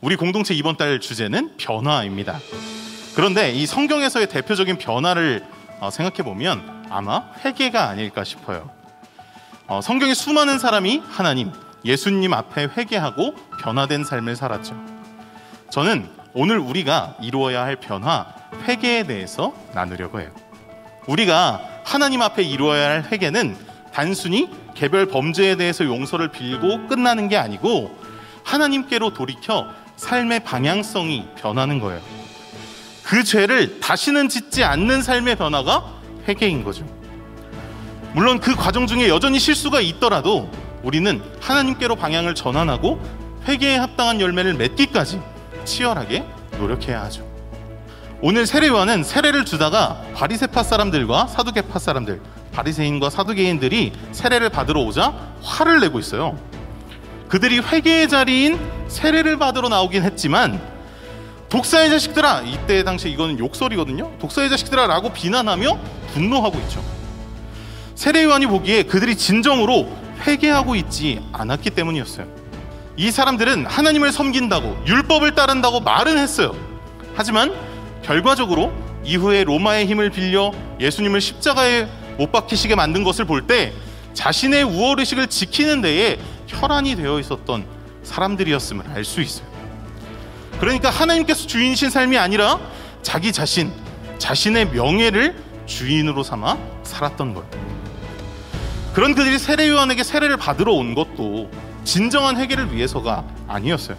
우리 공동체 이번 달 주제는 변화입니다. 그런데 이 성경에서의 대표적인 변화를 생각해보면 아마 회개가 아닐까 싶어요. 성경의 수많은 사람이 하나님, 예수님 앞에 회개하고 변화된 삶을 살았죠. 저는 오늘 우리가 이루어야 할 변화, 회개에 대해서 나누려고 해요. 우리가 하나님 앞에 이루어야 할 회개는 단순히 개별 범죄에 대해서 용서를 빌고 끝나는 게 아니고 하나님께로 돌이켜 삶의 방향성이 변하는 거예요. 그 죄를 다시는 짓지 않는 삶의 변화가 회개인 거죠. 물론 그 과정 중에 여전히 실수가 있더라도 우리는 하나님께로 방향을 전환하고 회개에 합당한 열매를 맺기까지 치열하게 노력해야 하죠. 오늘 세례요한은 세례를 주다가 바리새파 사람들과 사두개파 사람들, 바리새인과 사두개인들이 세례를 받으러 오자 화를 내고 있어요. 그들이 회개의 자리인 세례를 받으러 나오긴 했지만 독사의 자식들아, 이때 당시 이거는 욕설이거든요. 독사의 자식들아 라고 비난하며 분노하고 있죠. 세례요한이 보기에 그들이 진정으로 회개하고 있지 않았기 때문이었어요. 이 사람들은 하나님을 섬긴다고 율법을 따른다고 말은 했어요. 하지만 결과적으로 이후에 로마의 힘을 빌려 예수님을 십자가에 못 박히시게 만든 것을 볼 때 자신의 우월의식을 지키는 데에 혈안이 되어 있었던 사람들이었음을 알 수 있어요. 그러니까 하나님께서 주인이신 삶이 아니라 자기 자신, 자신의 명예를 주인으로 삼아 살았던 거예요. 그런 그들이 세례요한에게 세례를 받으러 온 것도 진정한 회개를 위해서가 아니었어요.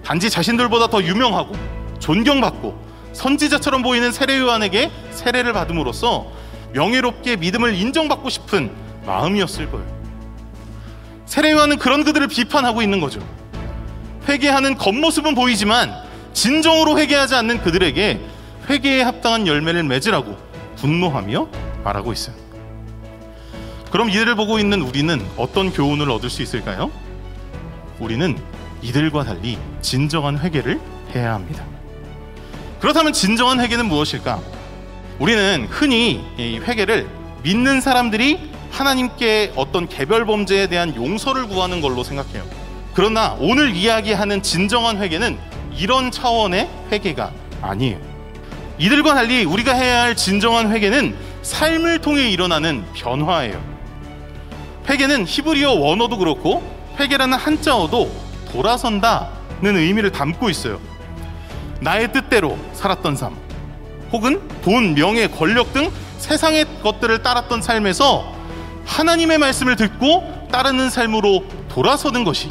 단지 자신들보다 더 유명하고 존경받고 선지자처럼 보이는 세례요한에게 세례를 받음으로써 명예롭게 믿음을 인정받고 싶은 마음이었을 거예요. 세례요한은 그런 그들을 비판하고 있는 거죠. 회개하는 겉모습은 보이지만 진정으로 회개하지 않는 그들에게 회개에 합당한 열매를 맺으라고 분노하며 말하고 있어요. 그럼 이들을 보고 있는 우리는 어떤 교훈을 얻을 수 있을까요? 우리는 이들과 달리 진정한 회개를 해야 합니다. 그렇다면 진정한 회개는 무엇일까? 우리는 흔히 이 회개를 믿는 사람들이 하나님께 어떤 개별 범죄에 대한 용서를 구하는 걸로 생각해요. 그러나 오늘 이야기하는 진정한 회개는 이런 차원의 회개가 아니에요. 이들과 달리 우리가 해야 할 진정한 회개는 삶을 통해 일어나는 변화예요. 회개는 히브리어 원어도 그렇고 회개라는 한자어도 돌아선다는 의미를 담고 있어요. 나의 뜻대로 살았던 삶, 혹은 돈, 명예, 권력 등 세상의 것들을 따랐던 삶에서 하나님의 말씀을 듣고 따르는 삶으로 돌아서는 것이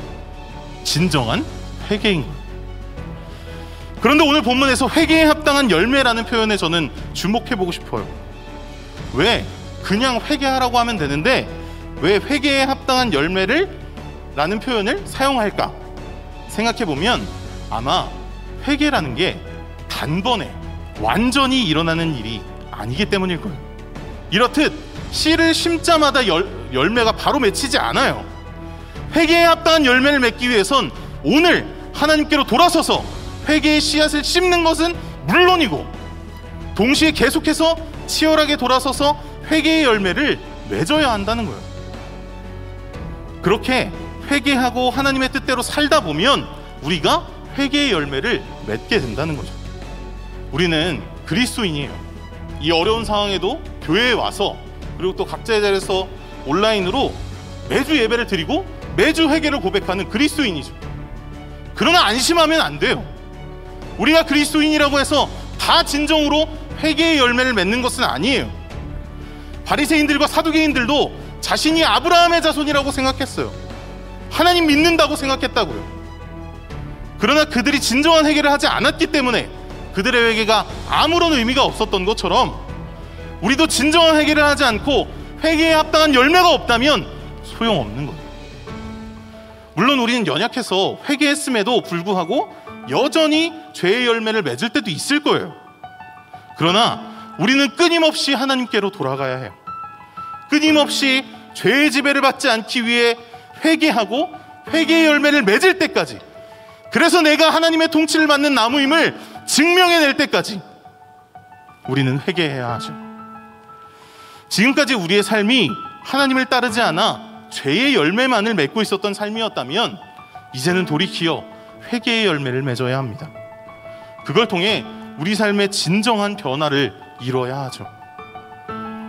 진정한 회개인 거예요. 그런데 오늘 본문에서 회개에 합당한 열매라는 표현에 저는 주목해보고 싶어요. 왜 그냥 회개하라고 하면 되는데 왜 회개에 합당한 열매를 라는 표현을 사용할까 생각해보면 아마 회개라는 게 단번에 완전히 일어나는 일이 아니기 때문일 거예요. 이렇듯 씨를 심자마다 열매가 바로 맺히지 않아요. 회개에 합당한 열매를 맺기 위해선 오늘 하나님께로 돌아서서 회개의 씨앗을 심는 것은 물론이고 동시에 계속해서 치열하게 돌아서서 회개의 열매를 맺어야 한다는 거예요. 그렇게 회개하고 하나님의 뜻대로 살다 보면 우리가 회개의 열매를 맺게 된다는 거죠. 우리는 그리스도인이에요. 이 어려운 상황에도 교회에 와서 그리고 또 각자의 자리에서 온라인으로 매주 예배를 드리고 매주 회개를 고백하는 그리스도인이죠. 그러나 안심하면 안 돼요. 우리가 그리스도인이라고 해서 다 진정으로 회개의 열매를 맺는 것은 아니에요. 바리새인들과 사두개인들도 자신이 아브라함의 자손이라고 생각했어요. 하나님 믿는다고 생각했다고요. 그러나 그들이 진정한 회개를 하지 않았기 때문에 그들의 회개가 아무런 의미가 없었던 것처럼 우리도 진정한 회개를 하지 않고 회개에 합당한 열매가 없다면 소용없는 거예요. 물론 우리는 연약해서 회개했음에도 불구하고 여전히 죄의 열매를 맺을 때도 있을 거예요. 그러나 우리는 끊임없이 하나님께로 돌아가야 해요. 끊임없이 죄의 지배를 받지 않기 위해 회개하고 회개의 열매를 맺을 때까지 그래서 내가 하나님의 통치를 받는 나무임을 증명해낼 때까지 우리는 회개해야 하죠. 지금까지 우리의 삶이 하나님을 따르지 않아 죄의 열매만을 맺고 있었던 삶이었다면 이제는 돌이키어 회개의 열매를 맺어야 합니다. 그걸 통해 우리 삶의 진정한 변화를 이뤄야 하죠.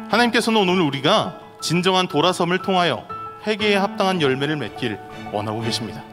하나님께서는 오늘 우리가 진정한 돌아섬을 통하여 회개에 합당한 열매를 맺길 원하고 계십니다.